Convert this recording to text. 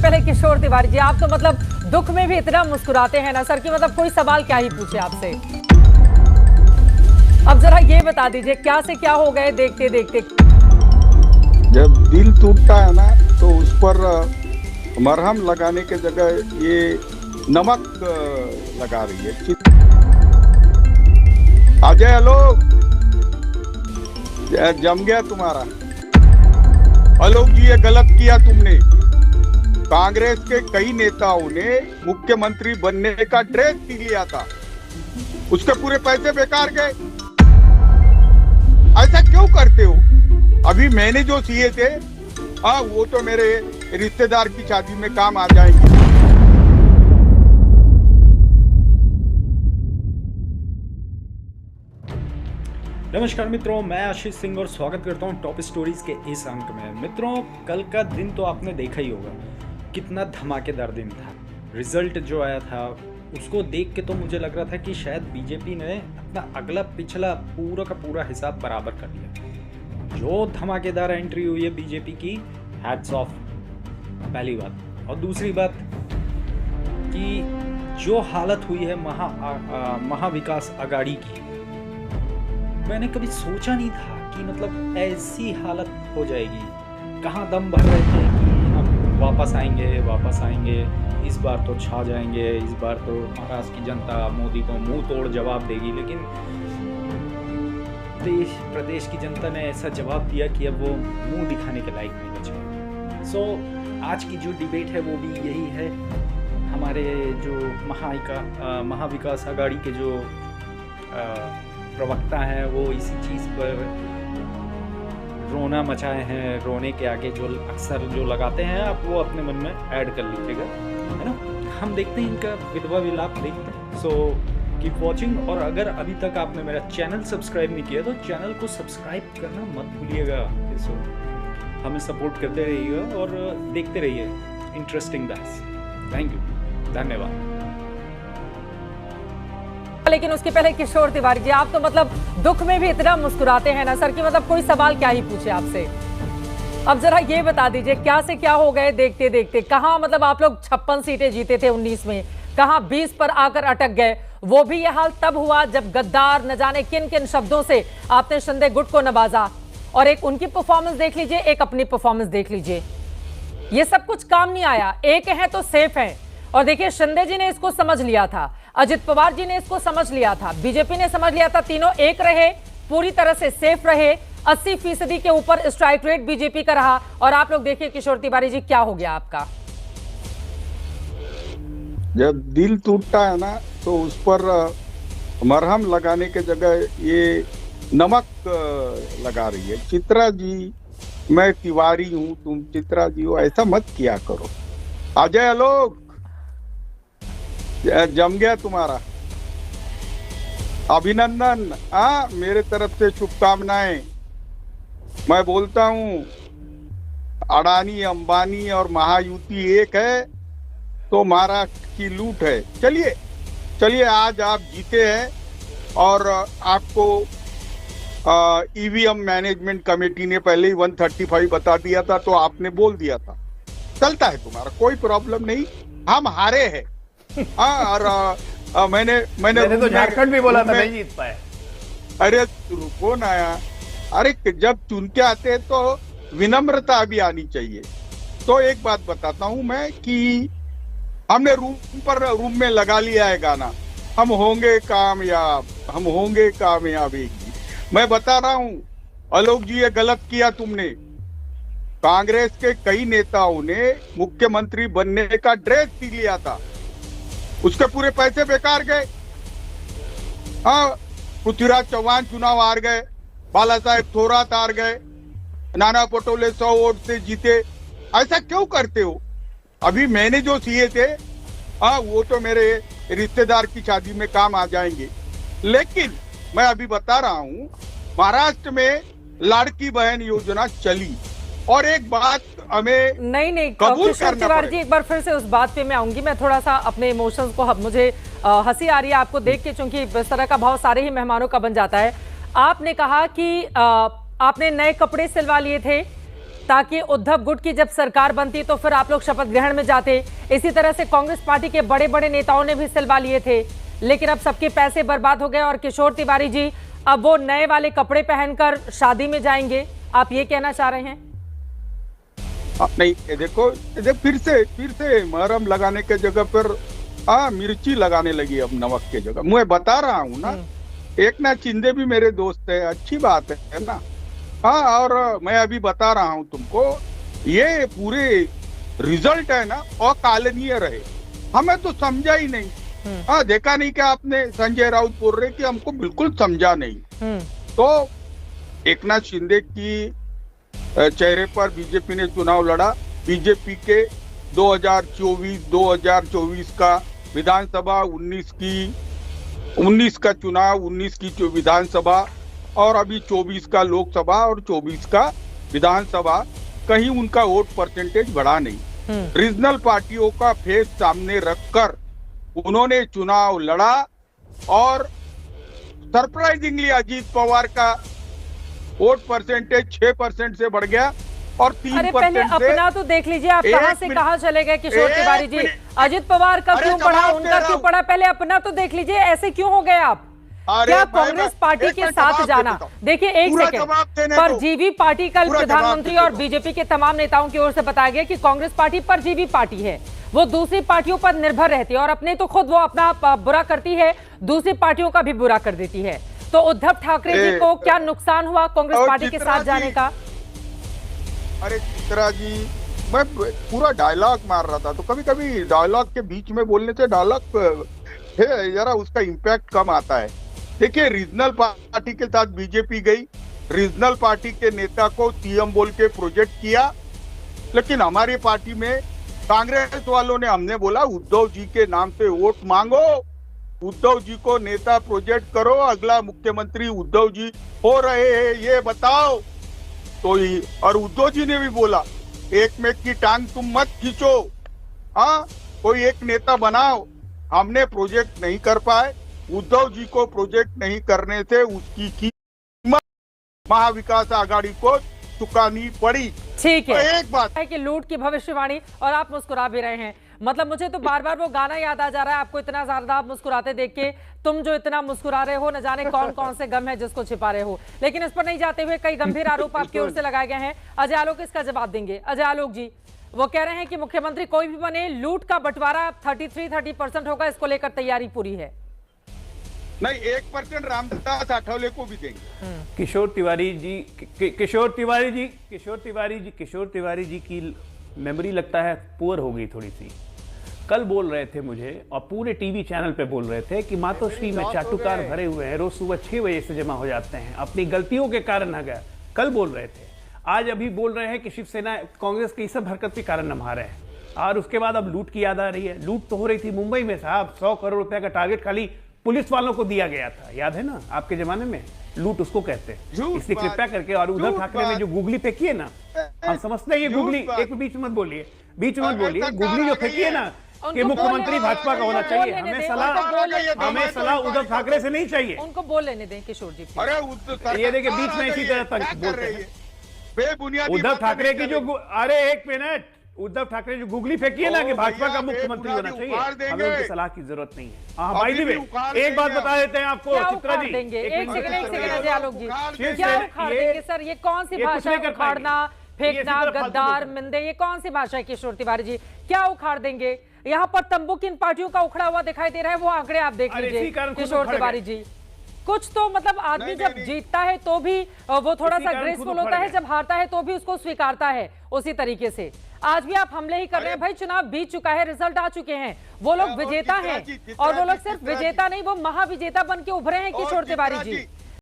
पहले किशोर तिवारी जी, आप तो मतलब दुख में भी इतना मुस्कुराते हैं ना सर कि मतलब कोई सवाल क्या ही पूछे आपसे। अब जरा ये बता दीजिए क्या से क्या हो गए देखते देखते। जब दिल टूटता है ना तो उस पर मरहम लगाने के जगह ये नमक लगा रही है। अजय आलोक जम गया तुम्हारा। आलोक जी, ये गलत किया तुमने। कांग्रेस के कई नेताओं ने मुख्यमंत्री बनने का ड्रेस भी लिया था, उसके पूरे पैसे बेकार गए। ऐसा क्यों करते हो? अभी मैंने जो सिए थे, हाँ, वो तो मेरे रिश्तेदार की शादी में काम आ जाएंगे। नमस्कार मित्रों, मैं आशीष सिंह और स्वागत करता हूं टॉप स्टोरीज के इस अंक में। मित्रों, कल का दिन तो आपने देखा ही होगा, कितना धमाकेदार दिन था। रिजल्ट जो आया था उसको देख के तो मुझे लग रहा था कि शायद बीजेपी ने अपना अगला पिछला पूरा का पूरा हिसाब बराबर कर लिया। जो धमाकेदार एंट्री हुई है बीजेपी की, हैट्स ऑफ, पहली बात। और दूसरी बात कि जो हालत हुई है महाविकास आघाड़ी की, मैंने कभी सोचा नहीं था कि मतलब ऐसी हालत हो जाएगी। कहाँ दम भर रहे थे कि हम वापस आएंगे, इस बार तो छा जाएंगे, इस बार तो महाराष्ट्र की जनता मोदी को मुंह तोड़ जवाब देगी। लेकिन देश प्रदेश की जनता ने ऐसा जवाब दिया कि अब वो मुंह दिखाने के लायक नहीं बचे। सो आज की जो डिबेट है वो भी यही है। हमारे जो महाविकास आघाड़ी के जो प्रवक्ता हैं वो इसी चीज़ पर रोना मचाए हैं। रोने के आगे जो अक्सर जो लगाते हैं आप, वो अपने मन में ऐड कर लीजिएगा, है ना। हम देखते हैं इनका विधवा विलाप देखते हैं। So keep watching. और अगर अभी तक आपने मेरा चैनल सब्सक्राइब नहीं किया तो चैनल को सब्सक्राइब करना मत भूलिएगा। सो हमें सपोर्ट करते रहिएगा और देखते रहिए इंटरेस्टिंग बहस। थैंक यू, धन्यवाद। लेकिन उसके पहले किशोर तिवारी जी, आप तो मतलब दुख में भी इतना मुस्कुराते हैं ना सर कि मतलब कोई सवाल क्या ही पूछे आपसे। अब जरा ये बता दीजिए क्या से क्या हो गए देखते देखते। कहाँ मतलब आप लोग 56 सीटें जीते थे 19 में, कहाँ 20 पर आकर अटक गए। वो भी यह हाल तब हुआ जब गद्दार न जाने किन किन शब्दों से आपने शिंदे गुट को नवाजा। और एक उनकी परफॉर्मेंस देख लीजिए, एक अपनी परफॉर्मेंस देख लीजिए। ये सब कुछ काम नहीं आया। एक है तो सेफ है। और देखिए, शिंदे जी ने इसको समझ लिया था, अजित पवार जी ने इसको समझ लिया था, बीजेपी ने समझ लिया था। तीनों एक रहे, पूरी तरह से सेफ रहे। 80% के ऊपर स्ट्राइक रेट बीजेपी का रहा। और आप लोग देखिए किशोर तिवारी जी, क्या हो गया आपका। जब दिल टूटता है ना तो उस पर मरहम लगाने के जगह ये नमक लगा रही है। चित्रा जी, मैं तिवारी हूँ, तुम चित्रा जी हो, ऐसा मत किया करो। अजय आलोक जम गया तुम्हारा। अभिनंदन, मेरे तरफ से शुभकामनाएं। मैं बोलता हूं, अडानी अंबानी और महायुति एक है तो महाराष्ट्र की लूट है। चलिए आज आप जीते हैं और आपको ईवीएम मैनेजमेंट कमेटी ने पहले ही 135 बता दिया था, तो आपने बोल दिया था। चलता है तुम्हारा, कोई प्रॉब्लम नहीं। हम हारे हैं। और मैंने तो झारखंड भी बोला था नहीं जीत पाए। अरे रुको ना यार, अरे जब चुन के आते हैं तो विनम्रता भी आनी चाहिए। तो एक बात बताता हूं मैं कि हमने रूम में लगा लिया है गाना, हम होंगे कामयाब एक दिन। मैं बता रहा हूं आलोक जी, ये गलत किया तुमने। कांग्रेस के कई नेताओं ने मुख्यमंत्री बनने का ड्रेस भी लिया था, उसके पूरे पैसे बेकार गए। हाँ, पृथ्वीराज चौहान चुनाव हार गए, बाला साहेब थोरात हार गए, नाना पटोले 100 वोट से जीते। ऐसा क्यों करते हो? अभी मैंने जो सिए थे, हाँ, वो तो मेरे रिश्तेदार की शादी में काम आ जाएंगे। लेकिन मैं अभी बता रहा हूँ, महाराष्ट्र में लाड़की बहन योजना चली। और एक बात हमें नहीं कबूल करना पड़ेगा। जी, एक बार फिर से उस बात पे मैं आऊंगी। मैं थोड़ा सा अपने इमोशंस को, मुझे हंसी आ रही है आपको देख के, क्योंकि इस तरह का भाव सारे ही मेहमानों का बन जाता है। आपने कहा कि आपने नए कपड़े सिलवा लिए थे, ताकि उद्धव गुट की जब सरकार बनती तो फिर आप लोग शपथ ग्रहण में जाते। इसी तरह से कांग्रेस पार्टी के बड़े बड़े नेताओं ने भी हिस्सा लिए थे, लेकिन अब सबके पैसे बर्बाद हो गए और किशोर तिवारी जी अब वो नए वाले कपड़े पहनकर शादी में जाएंगे, आप ये कहना चाह रहे हैं? नहीं, ये देखो फिर से महरम लगाने के जगह पर मिर्ची लगाने लगी अब नमक के जगह। मैं बता रहा हूँ ना, एकनाथ शिंदे भी मेरे दोस्त है, अच्छी बात है ना। हाँ, और मैं अभी बता रहा हूँ तुमको, ये पूरे रिजल्ट है ना अकालनीय रहे, हमें तो समझा ही नहीं। हाँ, देखा नहीं क्या आपने? संजय राउत बोल रहे कि हमको बिल्कुल समझा नहीं। तो एकनाथ शिंदे की चेहरे पर बीजेपी ने चुनाव लड़ा। बीजेपी के 2024 का विधानसभा, 19 का चुनाव, 19 की विधानसभा और अभी 24 का लोकसभा और 24 का विधानसभा, कहीं उनका वोट परसेंटेज बढ़ा नहीं। रीजनल पार्टियों का फेस सामने रखकर उन्होंने चुनाव लड़ा और सरप्राइजिंगली अजीत पवार का वोट परसेंटेज 6% से बढ़ गया और 3% पहले अपना तो देख लीजिए, आप कहां से कहां चले गए किशोर तिवारी जी? अजित पवार का क्यों बढ़ा, उनका क्यों बढ़ा? पहले अपना तो देख लीजिए, ऐसे क्यों हो गए आप? क्या कांग्रेस पार्टी के साथ जाना, देखिए एक सेकंड, परजीवी पार्टी कल प्रधानमंत्री और बीजेपी के तमाम नेताओं की ओर से बताया गया कि कांग्रेस पार्टी परजीवी पार्टी है, वो दूसरी पार्टियों पर निर्भर रहती है और अपने तो खुद वो अपना बुरा करती है, दूसरी पार्टियों का भी बुरा कर देती है। तो उद्धव ठाकरे जी को क्या नुकसान हुआ कांग्रेस पार्टी के साथ जाने का? अरे चित्रा जी, मैं पूरा डायलॉग मार रहा था, तो कभी कभी डायलॉग के बीच में बोलने से डायलॉग जरा उसका इम्पैक्ट कम आता है। देखिए, रीजनल पार्टी के साथ बीजेपी गई, रीजनल पार्टी के नेता को सीएम बोल के प्रोजेक्ट किया, लेकिन हमारी पार्टी में कांग्रेस वालों ने, हमने बोला उद्धव जी के नाम से वोट मांगो, उद्धव जी को नेता प्रोजेक्ट करो, अगला मुख्यमंत्री उद्धव जी हो रहे हैं ये बताओ। तो और उद्धव जी ने भी बोला एक में की टांग तुम मत खींचो, हाँ कोई एक नेता बनाओ। हमने प्रोजेक्ट नहीं कर पाए, उद्धव जी को प्रोजेक्ट नहीं करने से उसकी कीमत महाविकास आघाड़ी को चुकानी पड़ी। ठीक है, तो एक बात है कि लूट की भविष्यवाणी, और आप मुस्कुरा भी रहे हैं। मतलब मुझे तो बार बार वो गाना याद आ जा रहा है, आपको इतना ज्यादा आप मुस्कुराते देख के, तुम जो इतना मुस्कुरा रहे हो, न जाने कौन कौन से गम है जिसको छिपा रहे हो। लेकिन इस पर नहीं जाते हुए कई गंभीर आरोप आपकी ओर से लगाए गए हैं। अजय आलोक इसका जवाब देंगे। अजय आलोक जी, वो कह रहे हैं कि मुख्यमंत्री कोई भी बने, लूट का बंटवारा 30% होगा, इसको लेकर तैयारी पूरी है। नहीं, 1% रामदास आठवले को भी देंगे। किशोर तिवारी जी की मेमोरी लगता है पुअर हो गई थोड़ी सी। कल बोल रहे थे मुझे, और पूरे टीवी चैनल पे बोल रहे थे कि मातोश्री में चाटुकार भरे हुए हैं, रोज सुबह 6 बजे से जमा हो जाते हैं, अपनी गलतियों के कारण आ गया। कल बोल रहे थे, आज अभी बोल रहे हैं कि शिवसेना कांग्रेस की सब हरकत के कारण नम हारे हैं। और उसके बाद अब लूट की याद आ रही है। लूट तो हो रही थी मुंबई में साहब, 100 करोड़ रुपए का टारगेट खाली पुलिस वालों को दिया गया था, याद है ना? आपके जमाने में लूट उसको कहते हैं। इसलिए कृपया करके, और उद्धव ठाकरे ने जो गुगली फेंकी है ना, हम समझते हैं ये गुगली, एक बीच मत बोलिए, गुगली जो फेंकी है ना कि मुख्यमंत्री भाजपा का होना चाहिए, हमें सलाह उद्धव ठाकरे से नहीं चाहिए। उनको बोल लेने दें किशोर जी। अरे ये देखिए बीच में इसी तरह तक बोलते हैं बेबुनियादी उद्धव ठाकरे की जो, अरे एक मिनट, उद्धव ठाकरे जो गुगली फेंकी है ना कि भाजपा का मुख्यमंत्री होना चाहिए, हमें उनकी सलाह की जरूरत नहीं है। हाँ भाई जी, एक बात बता देते हैं आपको चित्रा जी, एक सेकंड अजय आलोक जी, क्या उखाड़ देंगे सर? ये कौन सी भाषा है? उखाड़ना, फेंकना, गद्दार, मिंदे, ये कौन सी भाषा है किशोर तिवारी जी? क्या उखाड़ देंगे? यहाँ पर तंबू किन पार्टियों का उखड़ा हुआ दिखाई दे रहा है, वो आंकड़े आप देख लीजिए किशोर तिवारी जी। कुछ तो मतलब आदमी जब जीतता है तो भी वो थोड़ा सा ग्रेसफुल होता है, जब हारता है तो भी उसको स्वीकारता है। उसी तरीके से आज भी आप हमले ही कर रहे हैं। भाई चुनाव बीत चुका है, रिजल्ट आ चुके हैं, वो लोग विजेता हैं, और वो लोग सिर्फ विजेता नहीं, वो महाविजेता बन के उभरे हैं किशोर तिवारी जी।